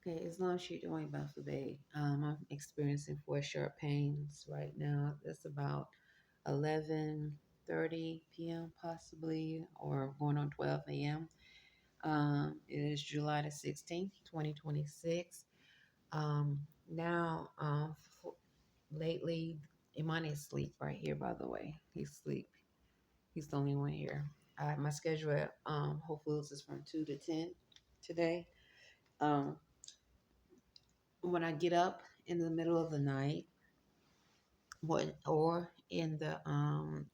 Okay, as long as you're doing Buffalo, I'm experiencing four sharp pains right now. It's about 11:30 p.m. possibly, or going on 12 a.m. It is July the 16th, 2026. Um, now, f- lately, Imani is asleep right here, by the way. He's asleep. He's the only one here. My schedule at Whole Foods is from 2 to 10 today. Um, when I get up in the middle of the night, what or in the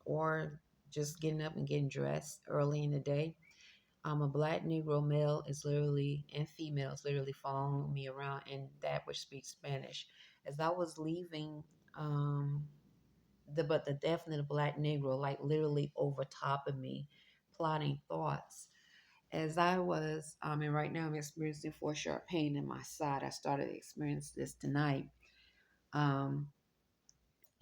or just getting up and getting dressed early in the day, a black Negro male is literally and females literally following me around, and that which speaks Spanish. As I was leaving, the definite black Negro like literally over top of me, plotting thoughts. As I was, and right now I'm experiencing four sharp pain in my side. I started to experience this tonight. Um,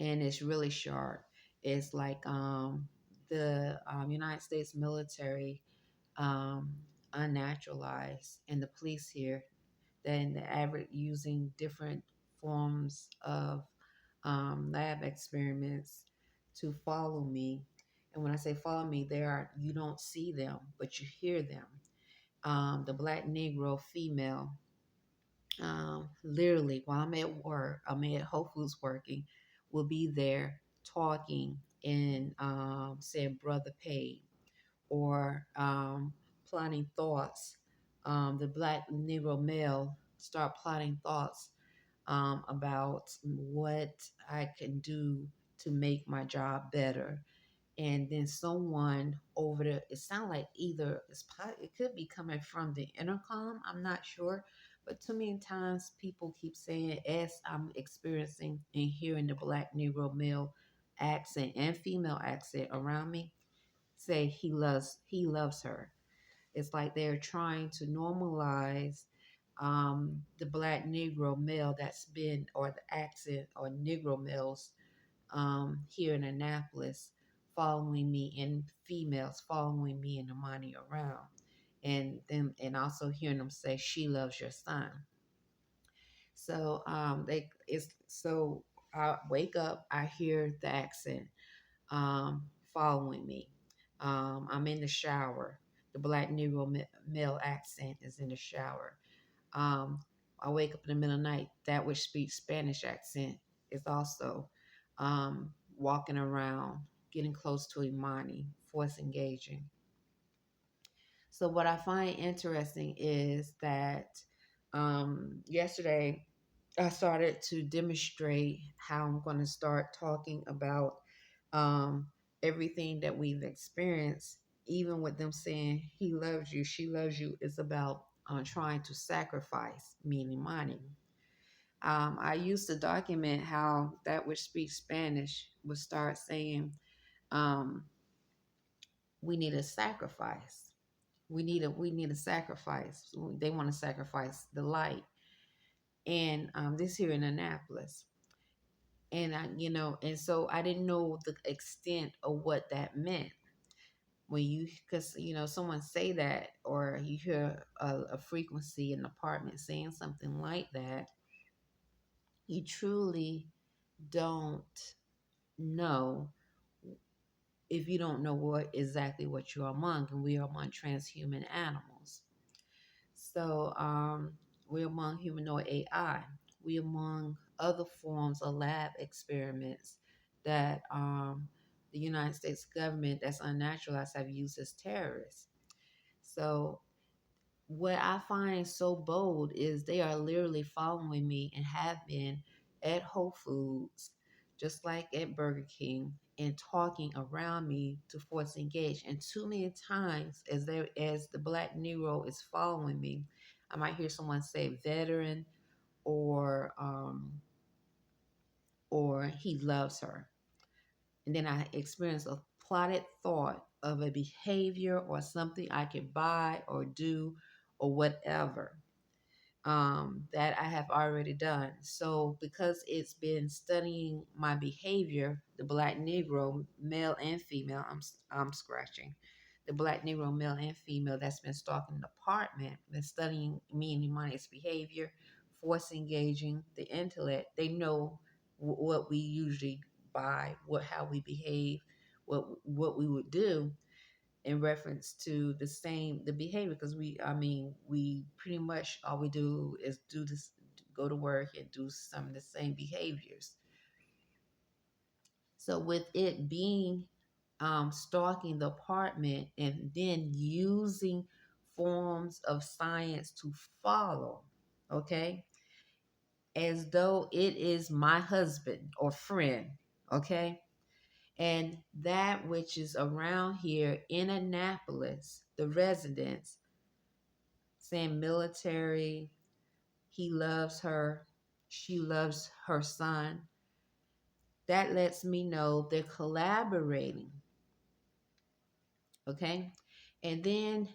and it's really sharp. It's like the United States military um, unnaturalized, and the police here, then the average using different forms of lab experiments to follow me. And when I say follow me, they are you don't see them, but you hear them. The black Negro female, literally while I'm at work, I'm at Whole Foods working, will be there talking and saying brother paid or plotting thoughts. The black Negro male start plotting thoughts about what I can do to make my job better. And then someone over the, it sounds like either it could be coming from the intercom, I'm not sure, but too many times people keep saying as I'm experiencing and hearing the black Negro male accent and female accent around me, say he loves her. It's like they're trying to normalize the black Negro male that's been, or the accent or Negro males here in Annapolis following me, and females following me and Imani around. And also hearing them say she loves your son. So they it's so I wake up, I hear the accent following me. I'm in the shower. The black Negro male accent is in the shower. Um, I wake up in the middle of the night. That which speaks Spanish accent is also walking around, getting close to Imani, force engaging. So what I find interesting is that yesterday I started to demonstrate how I'm going to start talking about um, everything that we've experienced, even with them saying he loves you, she loves you, is about trying to sacrifice me and Imani. I used to document how that which speaks Spanish would start saying, um, "We need a sacrifice. We need a sacrifice. They want to sacrifice the light." And this here in Annapolis, and and so I didn't know the extent of what that meant when you, because someone say that, or you hear a frequency in an apartment saying something like that, you truly don't know if you don't know what you're among, and we are among transhuman animals. So we're among humanoid AI. We're among other forms of lab experiments that the United States government that's unnaturalized have used as terrorists. So what I find so bold is they are literally following me and have been at Whole Foods, just like at Burger King, and talking around me to force engage. And too many times, as the black Negro is following me, I might hear someone say veteran or he loves her, and then I experience a plotted thought of a behavior or something I could buy or do or whatever that I have already done. So because it's been studying my behavior, the black Negro, male and female, I'm scratching. the black Negro male and female that's been stalking the apartment, been studying me and Imani's behavior, force engaging the intellect. They know what we usually buy, what how we behave, what we would do in reference to the behavior, because we pretty much all we do is do this, go to work and do some of the same behaviors. So with it being stalking the apartment and then using forms of science to follow, okay, as though it is my husband or friend, okay, and that which is around here in Annapolis, the residents saying military, he loves her, she loves her son. That lets me know they're collaborating, okay? And then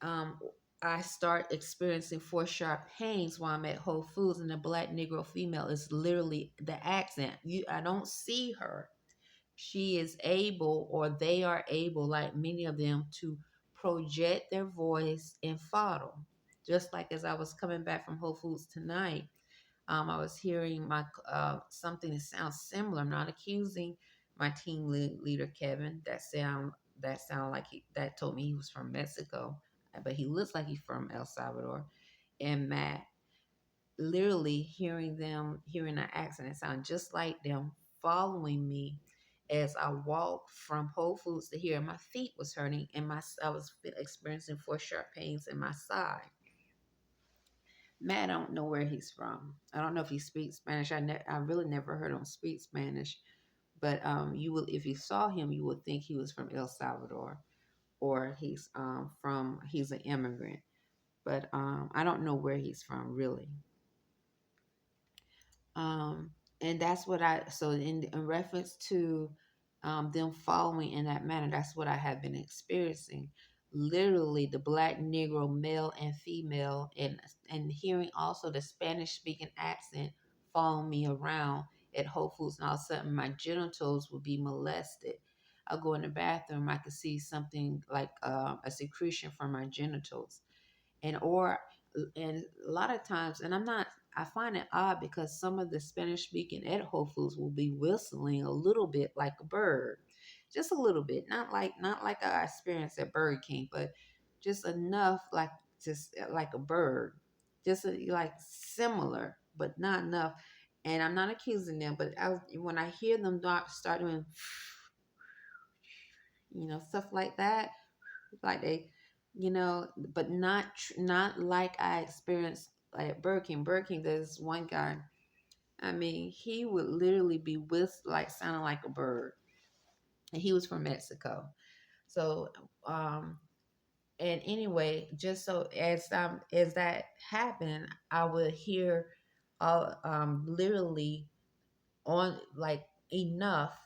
um, I start experiencing four sharp pains while I'm at Whole Foods, and the black Negro female is literally the accent. I don't see her. She is able, or they are able, like many of them, to project their voice and follow. Just like as I was coming back from Whole Foods tonight, I was hearing my something that sounds similar. I'm not accusing my team leader Kevin. That sound like that told me he was from Mexico, but he looks like he's from El Salvador. And Matt, literally hearing the accent and sound just like them, following me as I walked from Whole Foods to here. My feet was hurting, and I was experiencing four sharp pains in my side. Matt, I don't know where he's from. I don't know if he speaks Spanish. I really never heard him speak Spanish. But you will, if you saw him, you would think he was from El Salvador, or he's an immigrant. But I don't know where he's from really. Um, and that's what so in reference to them following in that manner, that's what I have been experiencing. Literally, the black Negro male and female, and hearing also the Spanish speaking accent following me around at Whole Foods, and all of a sudden my genitals would be molested. I'll go in the bathroom, I could see something like a secretion from my genitals, and a lot of times, and I find it odd because some of the Spanish speaking at Whole Foods will be whistling a little bit like a bird, just a little bit, not like I experienced at Burger King, but just enough just like a bird, just like similar, but not enough. And I'm not accusing them, but when I hear them start doing, stuff like that, like they, but not like I experienced at Burger King. Burger King, there's one guy. I mean, he would literally be like sounding like a bird, and he was from Mexico. So, and anyway, just so as that happened, I would hear, literally on like enough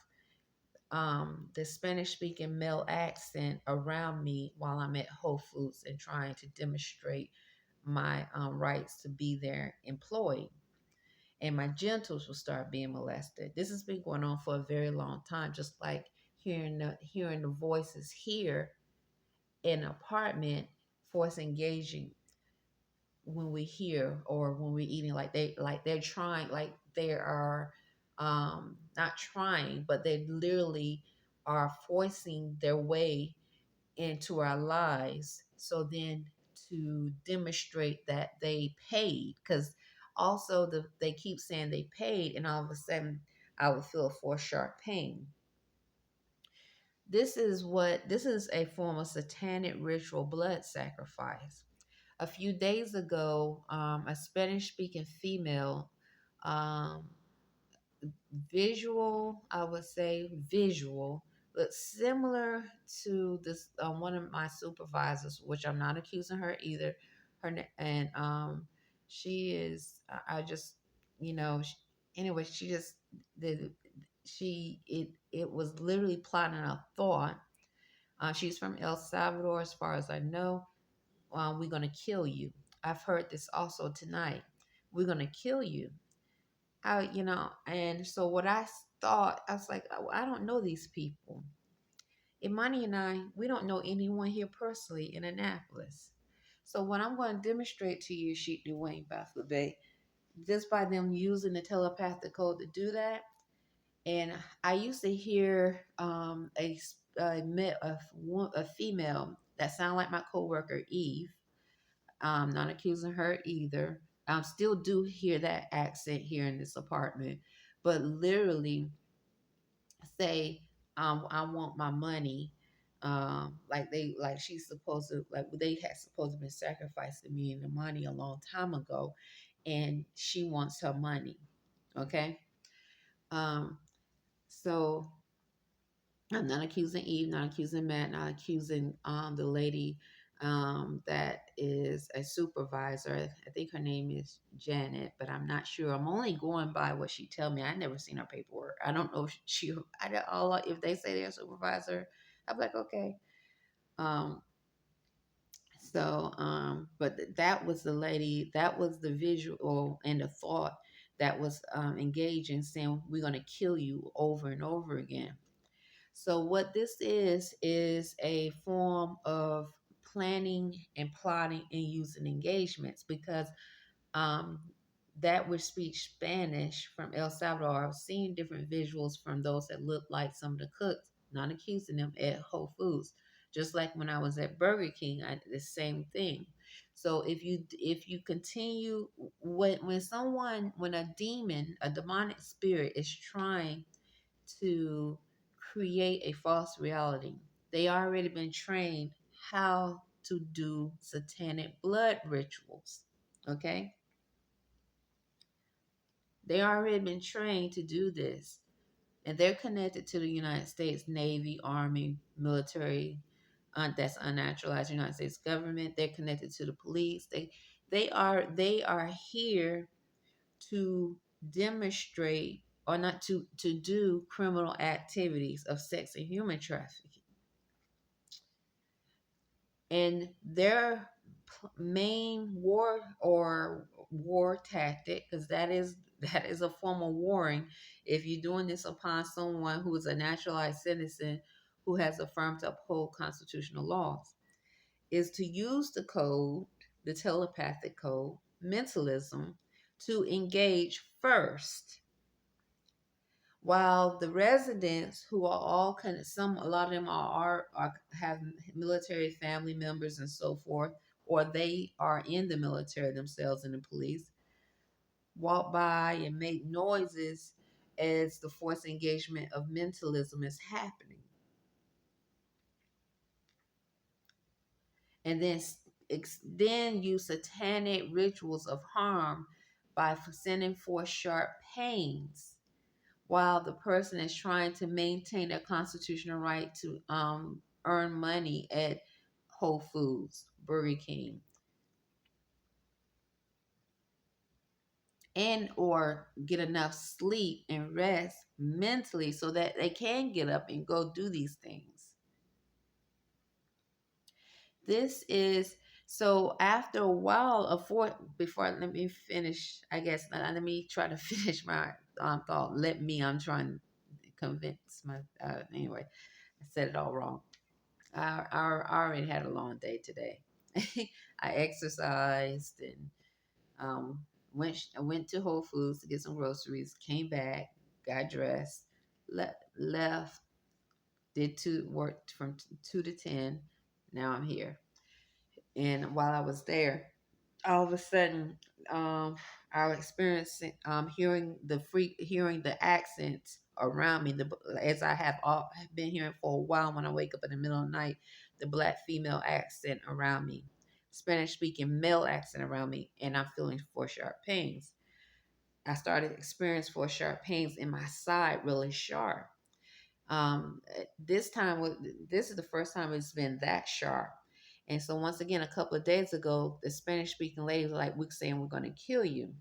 the Spanish speaking male accent around me while I'm at Whole Foods and trying to demonstrate my rights to be their employee. And my genitals will start being molested. This has been going on for a very long time, just like hearing the voices here in an apartment, force engaging when we hear or when we're eating, they're trying, like they are not trying, but they literally are forcing their way into our lives, so then to demonstrate that they paid, because also they keep saying they paid, and all of a sudden I would feel a four sharp pain. This is a form of satanic ritual blood sacrifice. A few days ago, a Spanish speaking female, um, I would say visual, but similar to this, one of my supervisors, which I'm not accusing her either. And she is, I just, anyway, she just, the, it was literally plotting a thought. She's from El Salvador, as far as I know. We're going to kill you. I've heard this also tonight. We're going to kill you. And so what I thought, I was like, oh, I don't know these people. Imani and I, we don't know anyone here personally in Annapolis. So what I'm going to demonstrate to you, Sheik Dwayne Baffler Bay, just by them using the telepathic code to do that. And I used to hear a female that sounded like my coworker Eve. Not accusing her either. I still do hear that accent here in this apartment, but literally say, I want my money. Like she's supposed to, like they had supposed to been sacrificing me and the money a long time ago, and she wants her money. Okay. Um, so I'm not accusing Eve, not accusing Matt, not accusing the lady that is a supervisor. I think her name is Janet, but I'm not sure. I'm only going by what she tell me. I never seen her paperwork. I don't know if she. I don't, all if they say they're a supervisor, I'm like okay. Um, but that was the lady. That was the visual and the thought that was engaging, saying we're gonna kill you over and over again. So what this is a form of planning and plotting and using engagements because um, that would speak Spanish from El Salvador. I've seen different visuals from those that look like some of the cooks, not accusing them at Whole Foods. Just like when I was at Burger King, I did the same thing. So if you continue when a demon, a demonic spirit is trying to create a false reality. They already been trained how to do satanic blood rituals. Okay? They already been trained to do this. And they're connected to the United States Navy, Army, military, that's unnaturalized United States government. They're connected to the police. They are here to demonstrate or not to do criminal activities of sex and human trafficking. And their main war tactic, because that is a form of warring. If you're doing this upon someone who is a naturalized citizen who has affirmed to uphold constitutional laws, is to use the code, the telepathic code, mentalism, to engage first, while the residents who are all kind of a lot of them are have military family members and so forth, or they are in the military themselves and the police, walk by and make noises as the forced engagement of mentalism is happening, and then use satanic rituals of harm by sending forth sharp pains while the person is trying to maintain their constitutional right to earn money at Whole Foods, Burger King, and or get enough sleep and rest mentally so that they can get up and go do these things. This is so after a while of before let me finish, I guess let me try to finish my thought. I'm trying to convince my anyway. I said it all wrong. I already had a long day today. I exercised and went to Whole Foods to get some groceries. Came back, got dressed, left, did worked from 2 to 10. Now I'm here. And while I was there, all of a sudden, I was experiencing hearing the accents around me. As I have been hearing for a while when I wake up in the middle of the night, the black female accent around me, Spanish speaking male accent around me, and I'm feeling four sharp pains. I started experiencing four sharp pains in my side, really sharp. This is the first time it's been that sharp. And so once again, a couple of days ago, the Spanish speaking lady was like, we're saying we're going to kill you.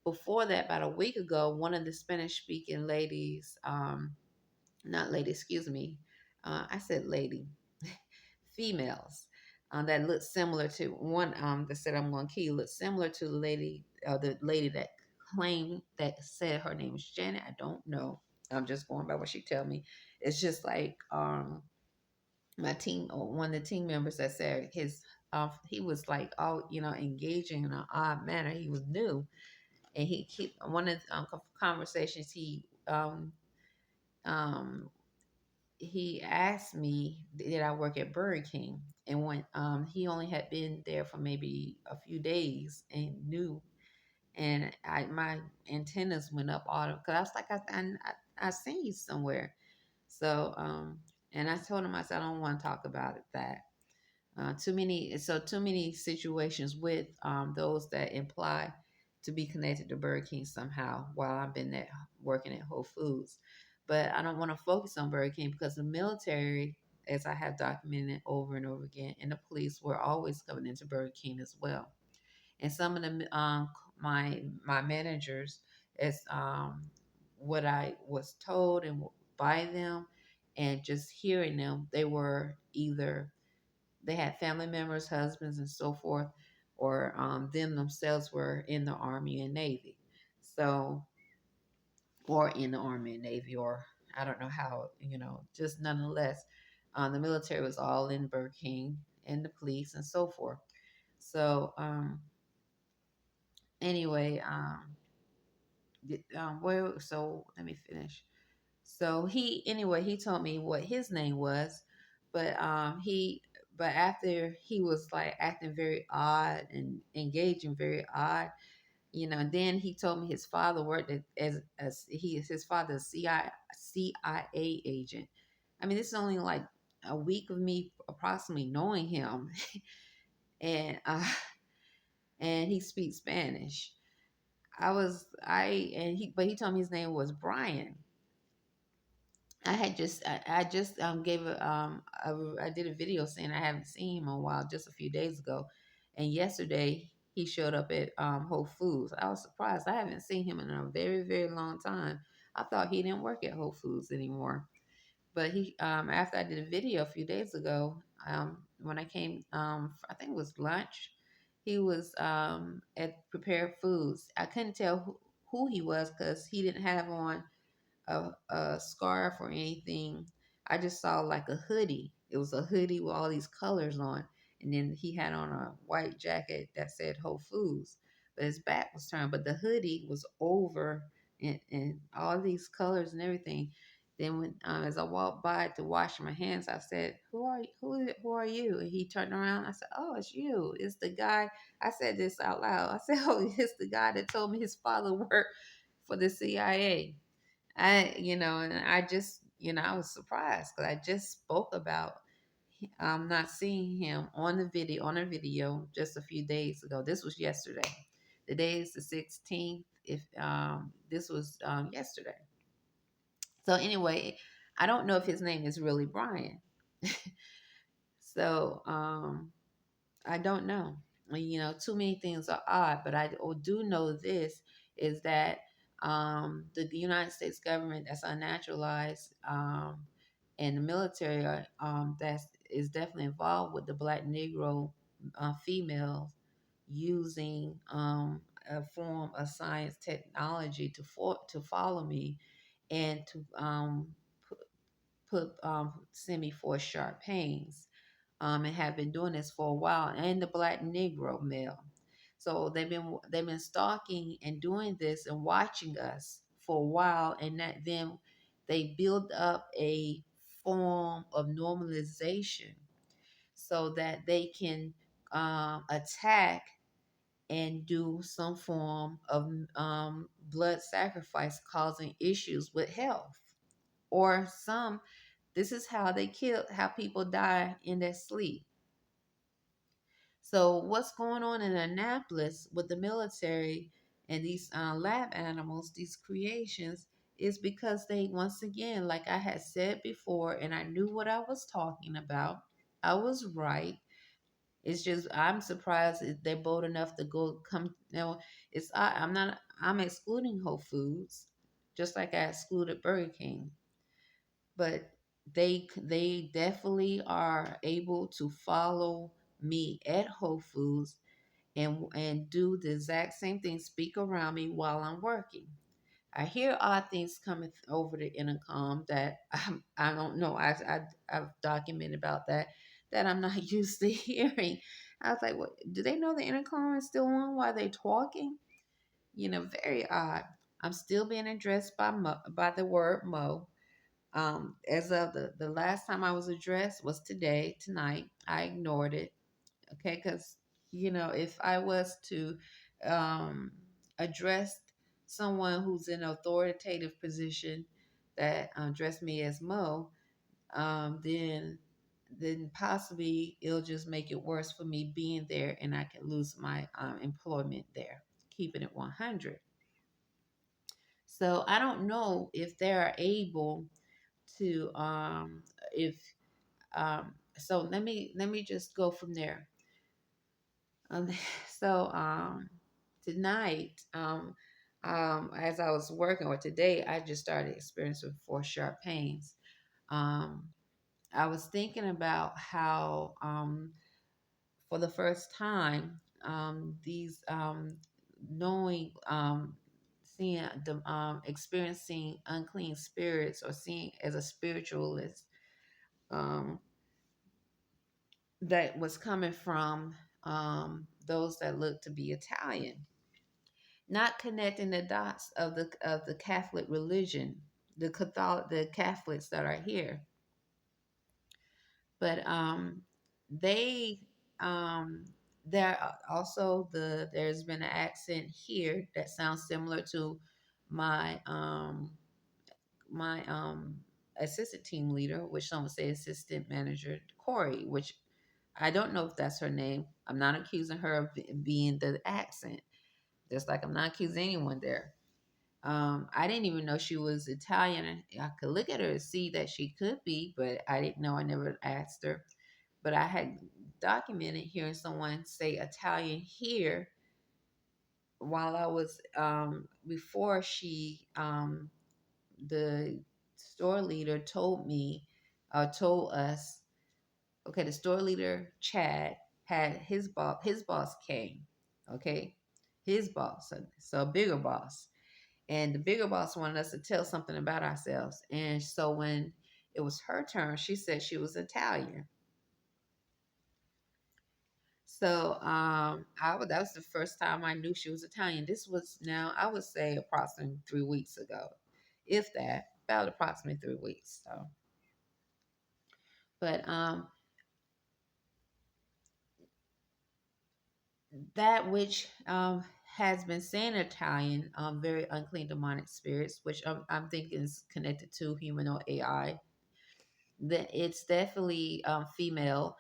Before that, about a week ago, one of the Spanish speaking ladies, not lady, excuse me, I said lady, females, that looked similar to one that said I'm going to kill you, looked similar to the lady that claimed that said her name is Janet. I don't know. I'm just going by what she tell me. It's just like my team, or one of the team members that said he was like all, engaging in an odd manner. He was new, and he keep one of the conversations um he asked me, did I work at Burger King? And when he only had been there for maybe a few days and knew, and my antennas went up all because I was like, I seen you somewhere. So and I told him, I said, I don't want to talk about it, that too many situations with those that imply to be connected to Burger King somehow while I've been there working at Whole Foods. But I don't want to focus on Burger King because the military, as I have documented over and over again, and the police were always coming into Burger King as well. And some of them, my managers, as what I was told and by them, and just hearing them, they were either they had family members, husbands, and so forth, or them themselves were in the Army and Navy. So, or in the Army and Navy, or I don't know how, just nonetheless, the military was all in Burger King and the police and so forth. So, anyway, so let me finish. So he told me what his name was, but but after he was like acting very odd and engaging very odd, then he told me his father worked his father's CIA agent. I mean, this is only like a week of me approximately knowing him, and and he speaks Spanish. But he told me his name was Brian. I just gave I did a video saying I haven't seen him in a while, just a few days ago, and yesterday he showed up at Whole Foods. I was surprised. I haven't seen him in a very very long time. I thought he didn't work at Whole Foods anymore, but he after I did a video a few days ago, when I came, I think it was lunch, he was at Prepared Foods. I couldn't tell who he was because he didn't have on a scarf or anything. I just saw like a hoodie. It was a hoodie with all these colors on. And then he had on a white jacket that said Whole Foods. But his back was turned. But the hoodie was over and all these colors and everything. Then when as I walked by to wash my hands, I said, Who are you? And he turned around. I said, Oh, it's you. It's the guy. I said this out loud. I said, Oh, it's the guy that told me his father worked for the CIA. And I just, I was surprised because I just spoke about not seeing him on a video just a few days ago. This was yesterday. The day is the 16th. If this was yesterday. So anyway, I don't know if his name is really Brian. So I don't know. Too many things are odd, but I do know this is that the United States government that's unnaturalized, and the military that is definitely involved with the Black Negro females using a form of science technology to follow me and to send me for sharp pains, and have been doing this for a while, and the Black Negro male. So they've been stalking and doing this and watching us for a while, and that then they build up a form of normalization so that they can attack and do some form of blood sacrifice, causing issues with health. Or some, this is how how people die in their sleep. So what's going on in Annapolis with the military and these lab animals, these creations, is because they, once again, like I had said before, and I knew what I was talking about. I was right. It's just I'm surprised if they're bold enough to go come. I'm not. I'm excluding Whole Foods, just like I excluded Burger King, but they definitely are able to follow me at Whole Foods and do the exact same thing, speak around me while I'm working. I hear odd things coming over the intercom that I don't know. I've documented about that I'm not used to hearing. I was like, what? Do they know the intercom is still on while they're talking? Very odd. I'm still being addressed by the word Mo. As of the last time I was addressed was tonight. I ignored it. Okay, because if I was to um, address someone who's in an authoritative position that address me as Mo, then possibly it'll just make it worse for me being there, and I can lose my employment there. Keeping it 100. So I don't know if they're able to if so let me just go from there. Um, so tonight, as I was working, or today, I just started experiencing four sharp pains. Um, I was thinking about how, for the first time, these knowing, seeing the experiencing unclean spirits, or seeing as a spiritualist, um, that was coming from those that look to be Italian, not connecting the dots of the Catholic religion, the Catholics that are here, but they um, there also there's been an accent here that sounds similar to my my assistant team leader, which some would say assistant manager Corey, which I don't know if that's her name. I'm not accusing her of being the accent, just like I'm not accusing anyone there. I didn't even know she was Italian. I could look at her and see that she could be, but I didn't know. I never asked her. But I had documented hearing someone say Italian here while I was before the store leader told us. Okay, the store leader Chad had his boss came. Okay, his boss, so a bigger boss. And the bigger boss wanted us to tell something about ourselves. And so when it was her turn, she said she was Italian. So that was the first time I knew she was Italian. This was, now I would say, approximately 3 weeks ago, if that, about approximately 3 weeks. So, but that which has been saying Italian, very unclean demonic spirits, which I'm thinking is connected to humanoid AI. That it's definitely female,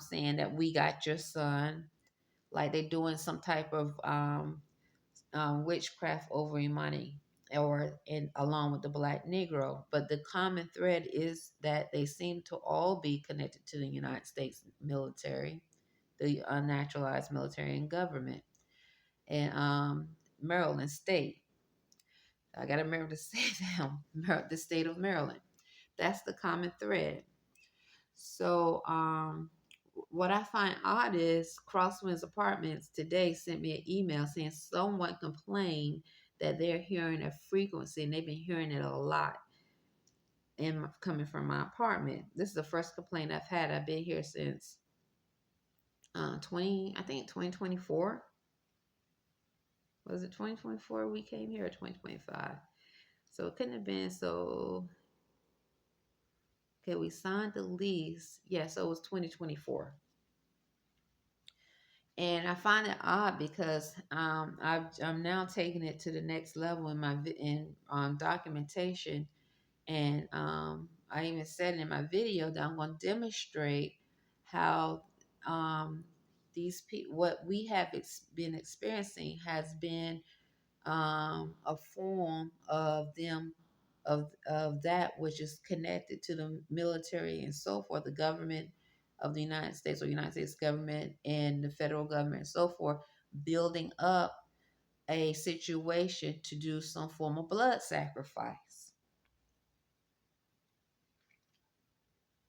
saying that we got your son, like they're doing some type of witchcraft over money, or in along with the black Negro. But the common thread is that they seem to all be connected to the United States military, the unnaturalized military and government, and Maryland State. I got to remember to say them, the state of Maryland. That's the common thread. So, what I find odd is Crosswinds Apartments today sent me an email saying someone complained that they're hearing a frequency, and they've been hearing it a lot coming from my apartment. This is the first complaint I've had. I've been here since 2024. Was it 2024 we came here, or 2025? So it couldn't have been so. Okay, we signed the lease. Yeah, so it was 2024. And I find it odd because I'm now taking it to the next level in my documentation, and I even said in my video that I'm going to demonstrate how these people, what we have been experiencing, has been a form of them, of that which is connected to the military and so forth, the government of the United States, or United States government and the federal government and so forth, building up a situation to do some form of blood sacrifice.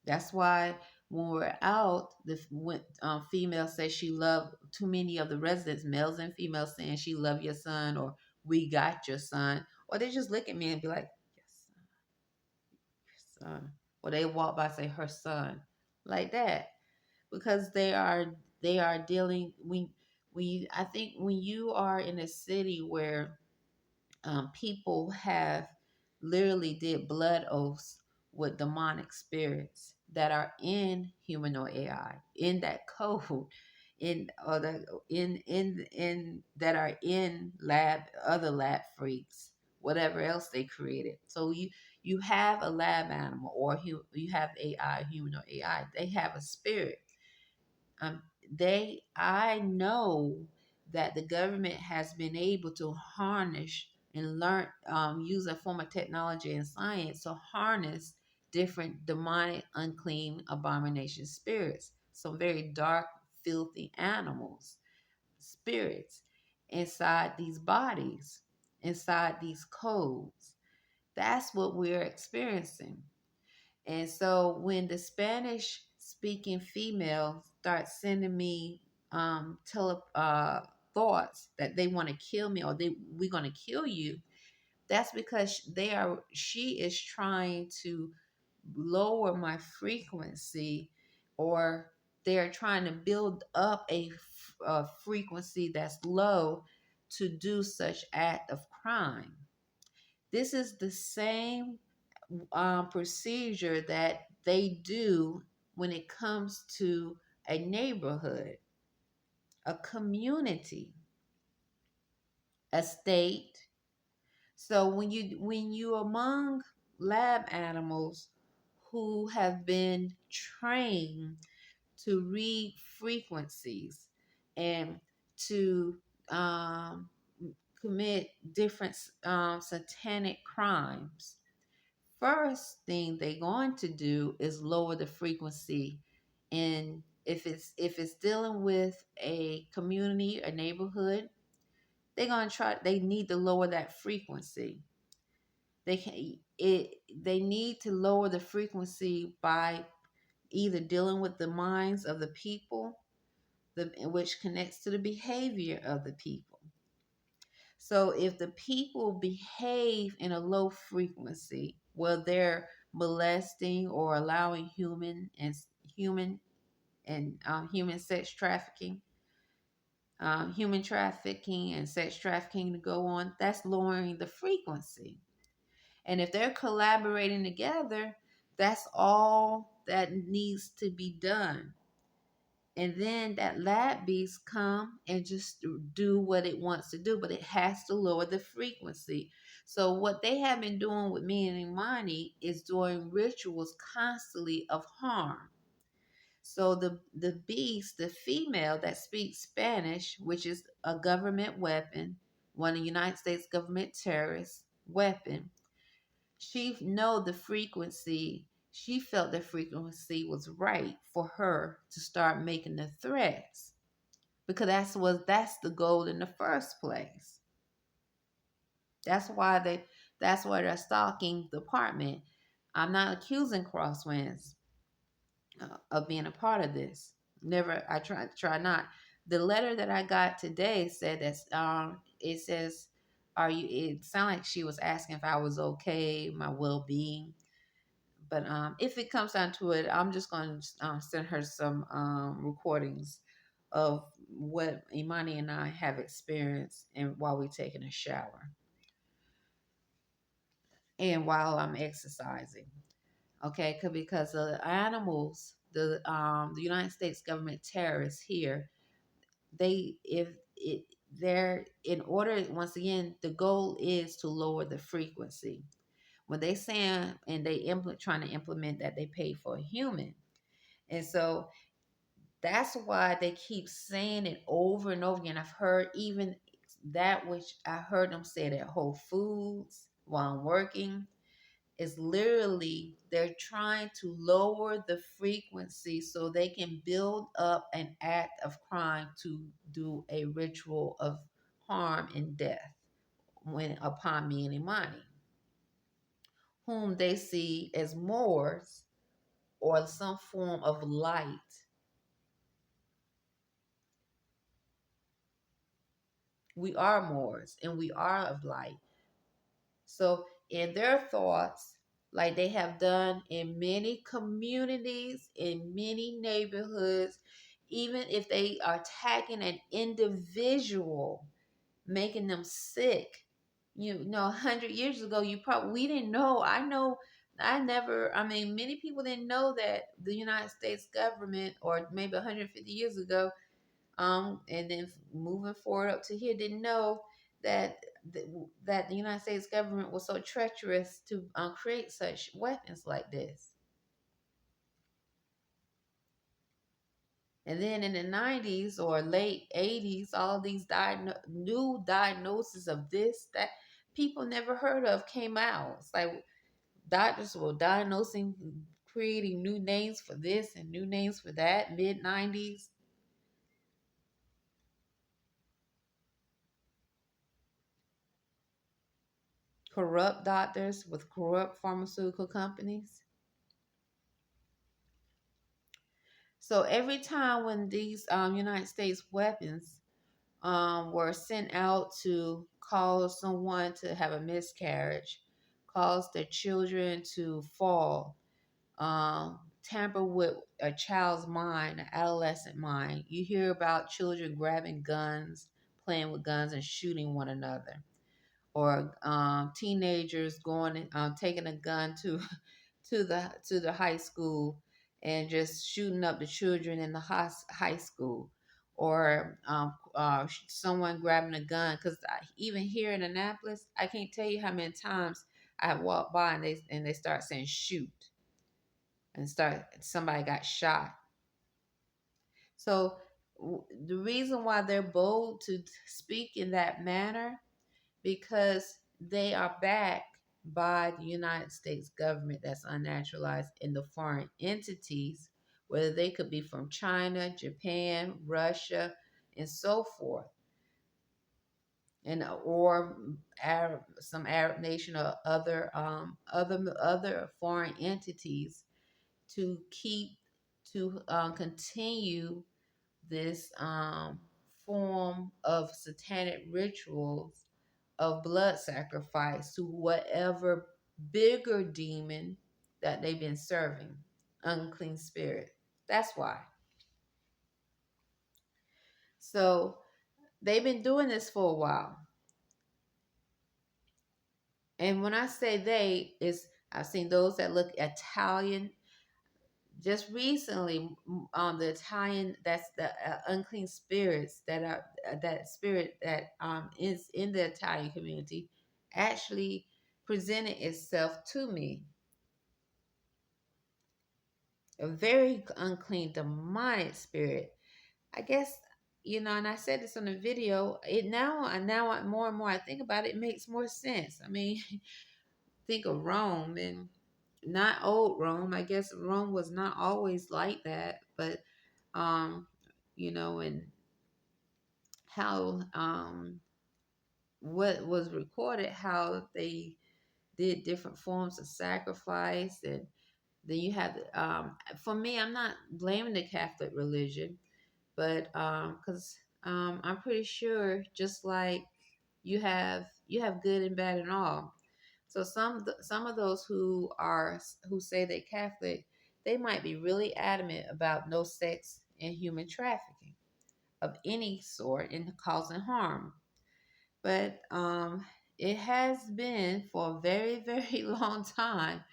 That's why when we're out, when female says she loved, too many of the residents, males and females, saying she loved your son, or we got your son, or they just look at me and be like, yes, your son. Or they walk by and say, her son, like that, because they are dealing. We I think when you are in a city where people have literally did blood oaths with demonic spirits that are in humanoid AI, in that code, in or the in that are in other lab freaks, whatever else they created. So you have a lab animal, or you have AI, humanoid AI. They have a spirit. um, I know that the government has been able to harness and learn, use a form of technology and science to harness different demonic, unclean, abomination spirits, some very dark, filthy animals, spirits inside these bodies, inside these codes. That's what we're experiencing. And so when the Spanish speaking female starts sending me thoughts that they want to kill me, or we're going to kill you, that's because she is trying to lower my frequency, or they're trying to build up a frequency that's low to do such act of crime. This is the same procedure that they do when it comes to a neighborhood, a community, a state. So when you among lab animals who have been trained to read frequencies and to um, commit different satanic crimes, first thing they're going to do is lower the frequency. And if it's dealing with a community, a neighborhood, they need to lower that frequency. They need to lower the frequency by either dealing with the minds of the people, which connects to the behavior of the people. So if the people behave in a low frequency, where they're molesting or allowing human human sex trafficking, human trafficking and sex trafficking to go on, that's lowering the frequency. And if they're collaborating together, that's all that needs to be done. And then that lab beast come and just do what it wants to do, but it has to lower the frequency. So what they have been doing with me and Imani is doing rituals constantly of harm. So the beast, the female that speaks Spanish, which is a government weapon, one of the United States government terrorist weapon, she know the frequency. She felt the frequency was right for her to start making the threats, because that's the goal in the first place. That's why they're stalking the department. I'm not accusing Crosswinds of being a part of this. Never. I try not. The letter that I got today said that it says, "Are you?" It sounded like she was asking if I was okay, my well being. But if it comes down to it, I'm just going to send her some recordings of what Imani and I have experienced, and while we're taking a shower and while I'm exercising. Okay, because the animals, the United States government terrorists here, they if it they're in order, once again, the goal is to lower the frequency. When they saying and they trying to implement that, they pay for a human. And so that's why they keep saying it over and over again. I've heard even that, which I heard them say at Whole Foods while I'm working, is literally they're trying to lower the frequency so they can build up an act of crime to do a ritual of harm and death when upon me and Imani, whom they see as Moors or some form of light. We are Moors and we are of light. So in their thoughts, like they have done in many communities, in many neighborhoods, even if they are attacking an individual, making them sick. You know, 100 years ago, we didn't know. I know, I never. I mean, many people didn't know that the United States government, or maybe 150 years ago, and then moving forward up to here, didn't know that that the United States government was so treacherous to create such weapons like this. And then in the 90s or late 80s, all these new diagnoses of this, that people never heard of came out. It's like doctors were diagnosing, creating new names for this and new names for that, mid 90s. Corrupt doctors with corrupt pharmaceutical companies. So every time when these United States weapons were sent out to cause someone to have a miscarriage, cause their children to fall, tamper with a child's mind, an adolescent mind. You hear about children grabbing guns, playing with guns, and shooting one another, or teenagers going and taking a gun to to the high school and just shooting up the children in the high school, or someone grabbing a gun. Because even here in Annapolis, I can't tell you how many times I have walked by and they start saying shoot, and start somebody got shot. So the reason why they're bold to speak in that manner, because they are backed by the United States government that's unnaturalized, in the foreign entities, whether they could be from China, Japan, Russia, and so forth, and or Arab, some Arab nation, or other foreign entities, to keep to continue this form of satanic rituals of blood sacrifice to whatever bigger demon that they've been serving, unclean spirit. That's why. So they've been doing this for a while. And when I say they, is I've seen those that look Italian. Just recently, the Italian, that's the unclean spirits that are that spirit that is in the Italian community, actually presented itself to me. A very unclean, demonic spirit. I guess, and I said this on the video. More and more I think about it, it makes more sense. I mean, think of Rome, and not old Rome. I guess Rome was not always like that, but um, and how what was recorded, how they did different forms of sacrifice. And then you have for me, I'm not blaming the Catholic religion, but because I'm pretty sure, just like you have good and bad and all. So some of those who say they're Catholic, they might be really adamant about no sex and human trafficking of any sort and causing harm. But it has been for a very, very long time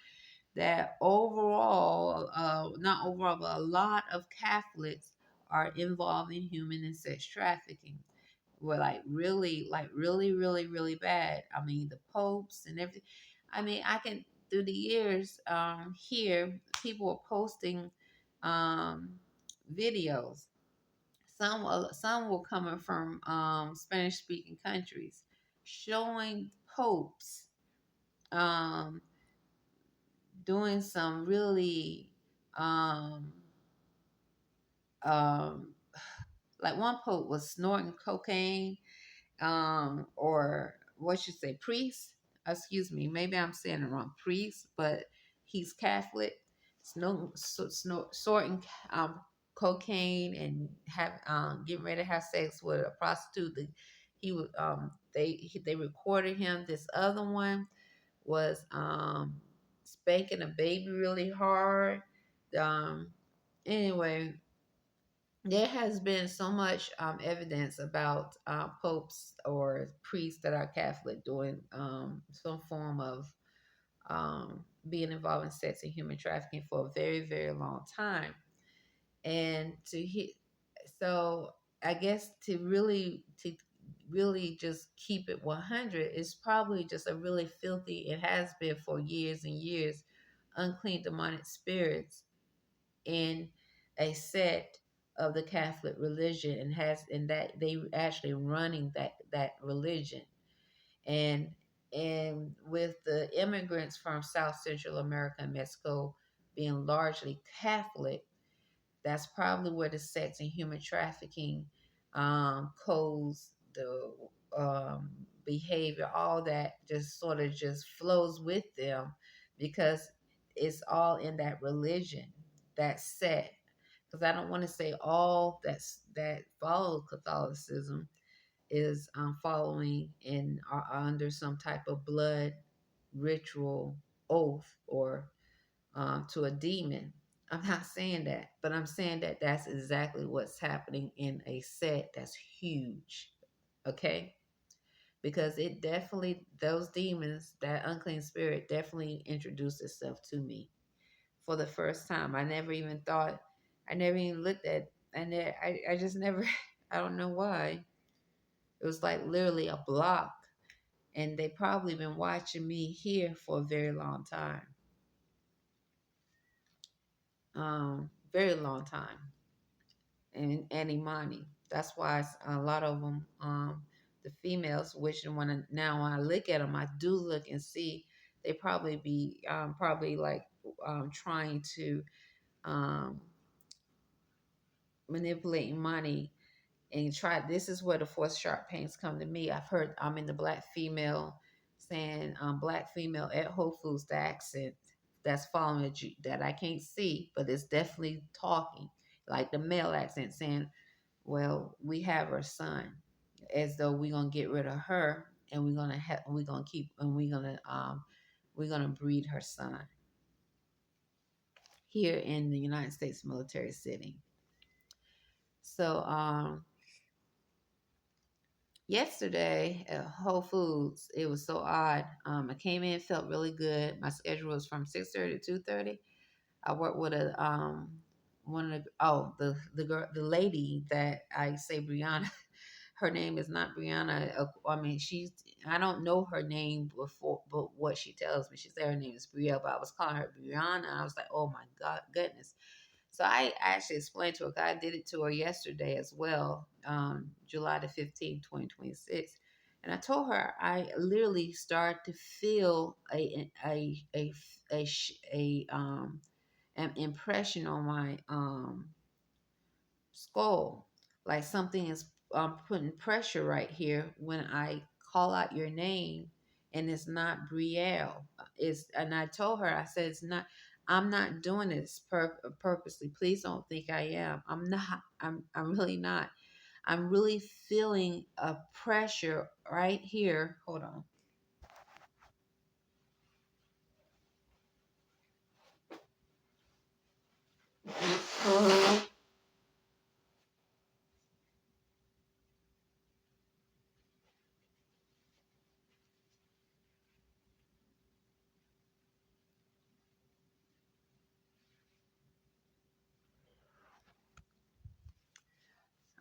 that overall, not overall, but a lot of Catholics are involved in human and sex trafficking. Were like really, really, really bad. I mean, the popes and everything. I mean, I can, through the years, here people were posting um, videos. Some were coming from Spanish speaking countries, showing popes um, doing some really um, um, like one pope was snorting cocaine, or what should say, priest. Excuse me, maybe I'm saying it wrong. Priest, but he's Catholic. Sorting cocaine and have getting ready to have sex with a prostitute. He was they recorded him. This other one was spanking a baby really hard. Um, anyway, there has been so much evidence about popes or priests that are Catholic doing some form of being involved in sex and human trafficking for a very, very long time. And to hit, so I guess to really just keep it 100 is probably just a really filthy. It has been for years and years, unclean demonic spirits in a sect of the Catholic religion, and that they actually running that religion. And and with the immigrants from South Central America and Mexico being largely Catholic, that's probably where the sex and human trafficking codes, the behavior, all that just sort of just flows with them, because it's all in that religion, that sect. Because I don't want to say all that follow Catholicism is following and are under some type of blood ritual oath or to a demon. I'm not saying that, but I'm saying that that's exactly what's happening in a set that's huge. Okay? Because it definitely, those demons, that unclean spirit definitely introduced itself to me for the first time. I never even looked at, and I just never, I don't know why. It was like literally a block. And they probably been watching me here for a very long time. Very long time. And Imani. That's why a lot of them, the females, which when now when I look at them, I do look and see they probably be probably like trying to um, manipulate Imani and try. This is where the fourth sharp pains come to me. I've heard I'm in the black female saying black female at Whole Foods, the accent that's following that I can't see, but it's definitely talking like the male accent saying, well, we have her son, as though we're gonna get rid of her and we're gonna keep and we're gonna breed her son here in the United States military setting. So yesterday at Whole Foods, it was so odd. I came in, felt really good. My schedule was from 6:30 to 2:30. I worked with a one of the the girl, the lady that I say Brianna. Her name is not Brianna. I mean, I don't know her name before, but what she tells me, she said her name is Brielle, but I was calling her Brianna. I was like, oh my God, goodness. So I actually explained to her, 'cause I did it to her yesterday as well, July the 15th, 2026. And I told her I literally start to feel an impression on my skull, like something is putting pressure right here when I call out your name, and it's not Brielle. And I told her, I said, it's not. I'm not doing this purposely. Please don't think I am. I'm not. I'm really not. I'm really feeling a pressure right here. Hold on.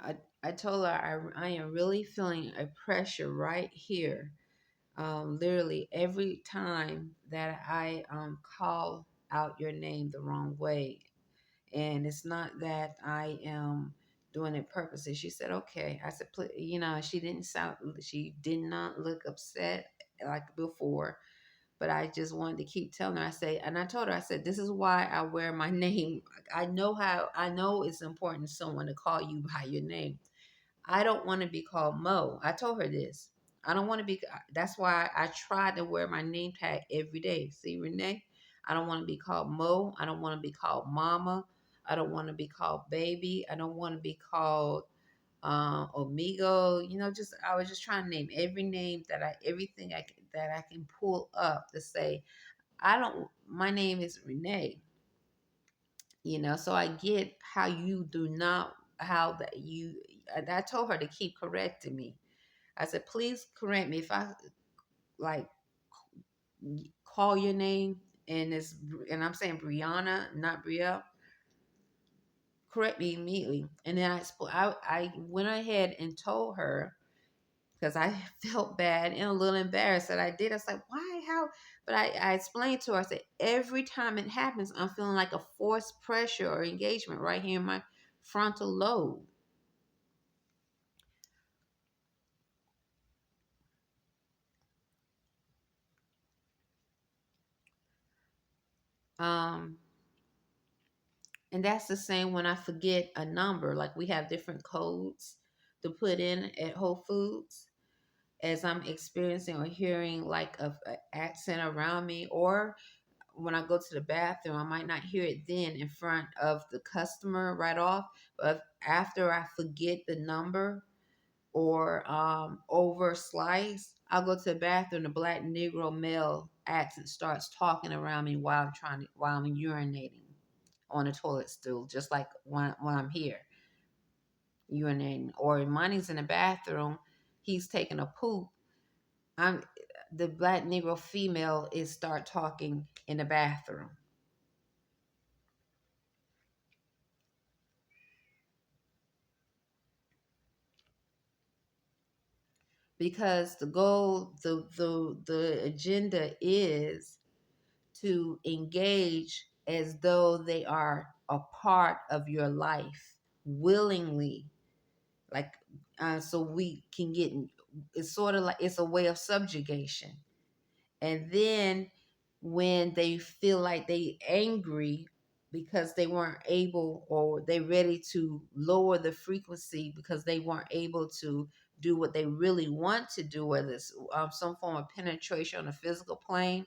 I, I told her I am really feeling a pressure right here, literally every time that I call out your name the wrong way. And it's not that I am doing it purposely. She said, okay. I said, she did not look upset like before, but I just wanted to keep telling her. And I told her, I said, this is why I wear my name. I know it's important to someone to call you by your name. I don't want to be called Mo. I told her this. I don't want to be. That's why I try to wear my name tag every day. See, Renee, I don't want to be called Mo. I don't want to be called Mama. I don't want to be called Baby. I don't want to be called Omigo, just I was just trying to name every name everything that I can pull up to say I don't. My name is Renee. So I get how you do not how that you. I told her to keep correcting me. I said, please correct me if I like call your name and I'm saying Brianna, not Brielle. Correct me immediately. And then I went ahead and told her because I felt bad and a little embarrassed that I did. I was like, why? How? But I explained to her, I said, every time it happens, I'm feeling like a forced pressure or engagement right here in my frontal lobe. Um, and that's the same when I forget a number. Like we have different codes to put in at Whole Foods as I'm experiencing or hearing like a accent around me, or when I go to the bathroom, I might not hear it then in front of the customer right off, but after I forget the number or over slice, I'll go to the bathroom. The black Negro male accent starts talking around me while I'm urinating on the toilet stool, just like when I'm here urinating, or money's in the bathroom, he's taking a poop. I'm the black Negro female is start talking in the bathroom because the goal, the agenda is to engage as though they are a part of your life willingly, like so we can get. It's sort of like it's a way of subjugation. And then when they feel like they angry because they weren't able or they ready to lower the frequency because they weren't able to do what they really want to do, whether it's some form of penetration on a physical plane,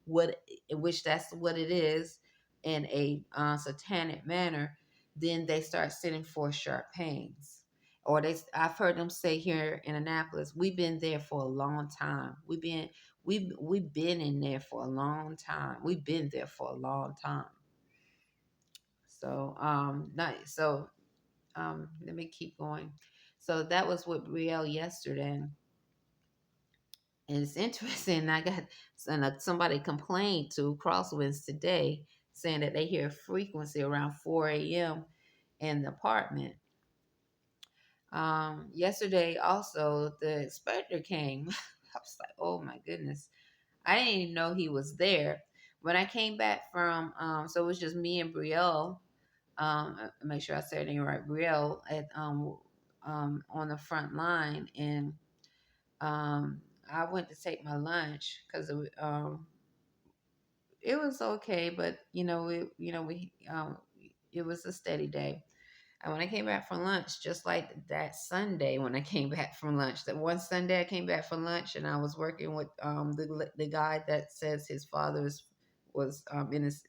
what which that's what it is in a satanic manner, then they start sending forth sharp pains. Or I've heard them say here in Annapolis, we've been there for a long time. We've been in there for a long time. We've been there for a long time. So not so let me keep going. So that was with Brielle yesterday. And it's interesting. I got somebody complained to Crosswinds today saying that they hear frequency around 4 a.m. in the apartment. Yesterday also the inspector came. I was like, oh my goodness. I didn't even know he was there. When I came back from, so it was just me and Brielle. Make sure I said it right. Brielle at on the front line, and I went to take my lunch because it was okay, but it was a steady day. And when I came back from lunch, just like that Sunday when I came back from lunch, that one Sunday I came back from lunch and I was working with the guy that says his father was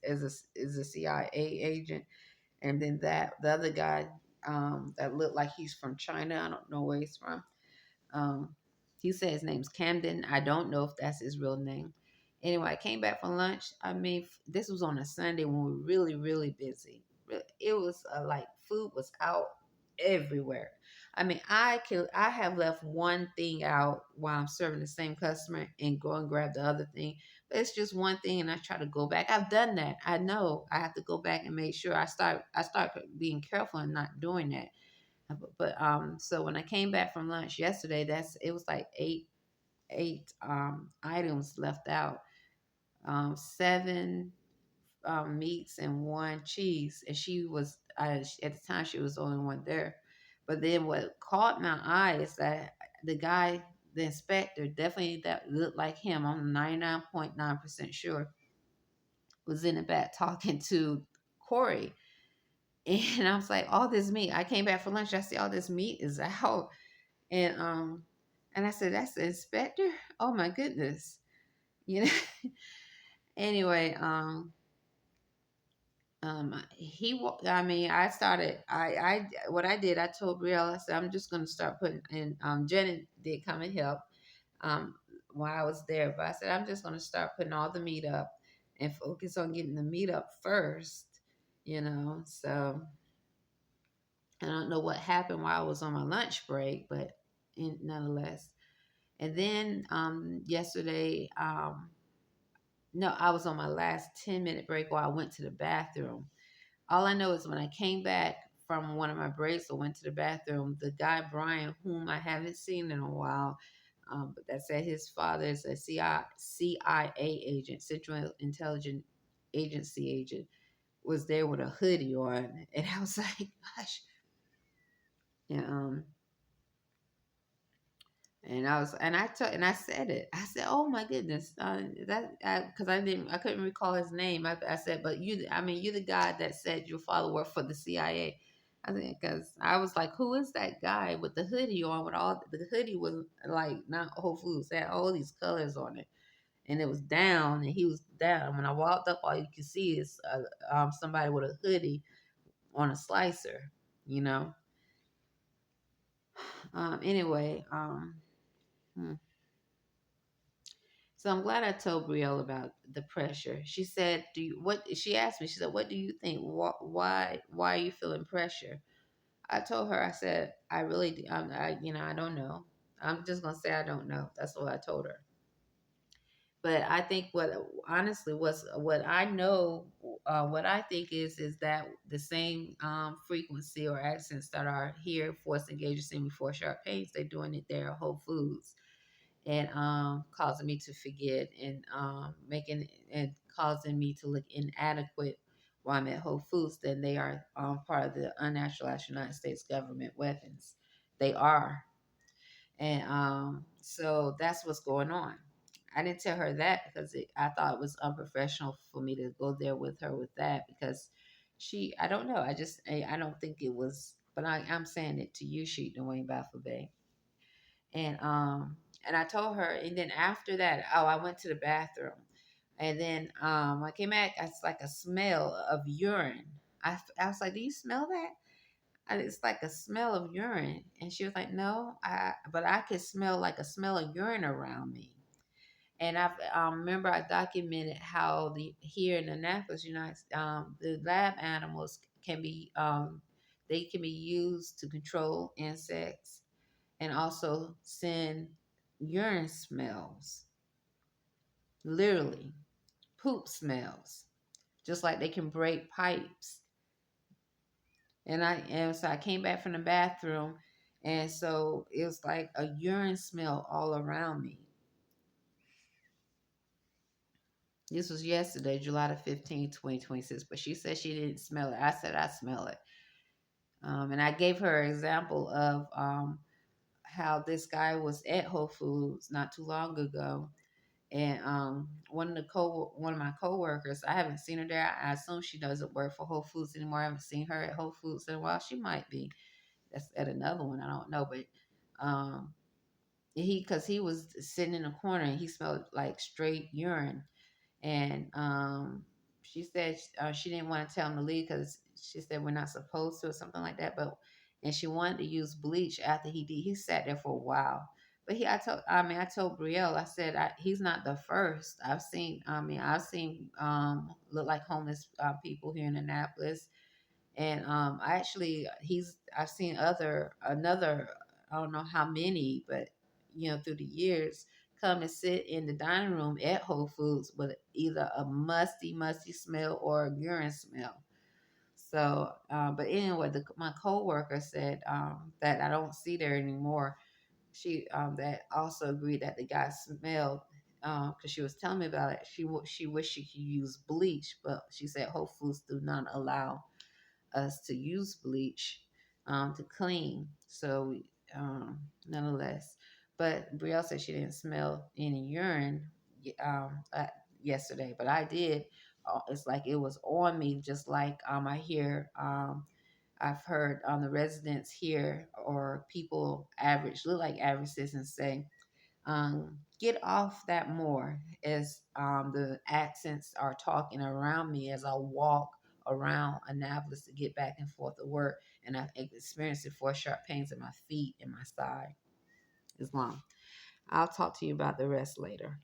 is a CIA agent, and then the other guy that looked like he's from China. I don't know where he's from. Um, he said his name's Camden. I don't know if that's his real name. Anyway, I came back from lunch. I mean, this was on a Sunday when we were really, really busy. It was like food was out everywhere. I mean, I have left one thing out while I'm serving the same customer and go and grab the other thing. But it's just one thing, and I try to go back. I've done that. I know I have to go back and make sure I start being careful and not doing that. But so when I came back from lunch yesterday, it was like eight items left out. Seven meats and one cheese, and at the time she was the only one there. But then what caught my eye is that the guy, the inspector, definitely that looked like him. I'm 99.9% sure was in the back talking to Corey. And I was like, all this meat. I came back for lunch. I see all this meat is out. And I said, that's the inspector? Oh my goodness. You know. Anyway, I mean, I started, what I did, I told Brielle, I said, I'm just going to start putting in, Jenny did come and help, um, while I was there, but I said, I'm just going to start putting all the meat up and focus on getting the meat up first, so I don't know what happened while I was on my lunch break, but nonetheless. And then, yesterday, no, I was on my last 10-minute break while I went to the bathroom. All I know is when I came back from one of my breaks or went to the bathroom, the guy Brian, whom I haven't seen in a while, but that said his father is a CIA agent, Central Intelligence Agency agent, was there with a hoodie on, and I was like, gosh, yeah, and I said it. I said, "Oh my goodness, because I couldn't recall his name. I said, but I mean, you the guy that said your father worked for the CIA." I think because I was like, "Who is that guy with the hoodie on? With all the hoodie was like not Whole Foods, it had all these colors on it, and it was down, and he was down. When I walked up, all you can see is somebody with a hoodie on a slicer, you know. Anyway, hmm. So I'm glad I told Brielle about the pressure. She said, "Do you what?" She asked me. She said, "What do you think? Why are you feeling pressure?" I told her. I said, "I really, I don't know. I'm just gonna say I don't know." That's what I told her. But I think what honestly was what I know, what I think is that the same frequency or accents that are here, forced engaged in before sharp pains, they're doing it there at Whole Foods and causing me to forget and making and causing me to look inadequate while I'm at Whole Foods, then they are part of the unnaturalized United States government weapons. They are. And so that's what's going on. I didn't tell her that because I thought it was unprofessional for me to go there with her with that because I don't know. I don't think it was, but I'm saying it to you, Sheet Dwayne Baffle Bay. And I told her, and then after that, oh, I went to the bathroom, and then I came back. It's like a smell of urine. I was like, "Do you smell that?" It's like a smell of urine, and she was like, "No, but I could smell like a smell of urine around me." And I remember I documented how the here in Annapolis, the lab animals can be they can be used to control insects and also send urine smells, literally poop smells, just like they can break pipes. And so I came back from the bathroom, and so it was like a urine smell all around me. This was yesterday, July the 15th, 2026. But she said she didn't smell it. I said I smell it. And I gave her an example of how this guy was at Whole Foods not too long ago. And one of my coworkers, I haven't seen her there. I assume she doesn't work for Whole Foods anymore. I haven't seen her at Whole Foods in a while. She might be. That's at another one. I don't know, but um, because he was sitting in a corner and he smelled like straight urine. And she said she didn't want to tell him to leave because she said we're not supposed to or something like that. And she wanted to use bleach after he did. He sat there for a while. But I told Brielle, I said, he's not the first. I've seen look like homeless people here in Annapolis. And I've seen another, I don't know how many, but through the years, come and sit in the dining room at Whole Foods with either a musty smell or a urine smell. So, but anyway, my coworker said that I don't see there anymore. She that also agreed that the guy smelled because she was telling me about it. She wished she could use bleach, but she said Whole Foods do not allow us to use bleach to clean. So, nonetheless, but Brielle said she didn't smell any urine yesterday, but I did. It's like it was on me, just like I've heard the residents here or people look like average citizens say, get off that more as the accents are talking around me as I walk around Annapolis to get back and forth to work, and I experienced it for sharp pains in my feet and my side. Islam. I'll talk to you about the rest later.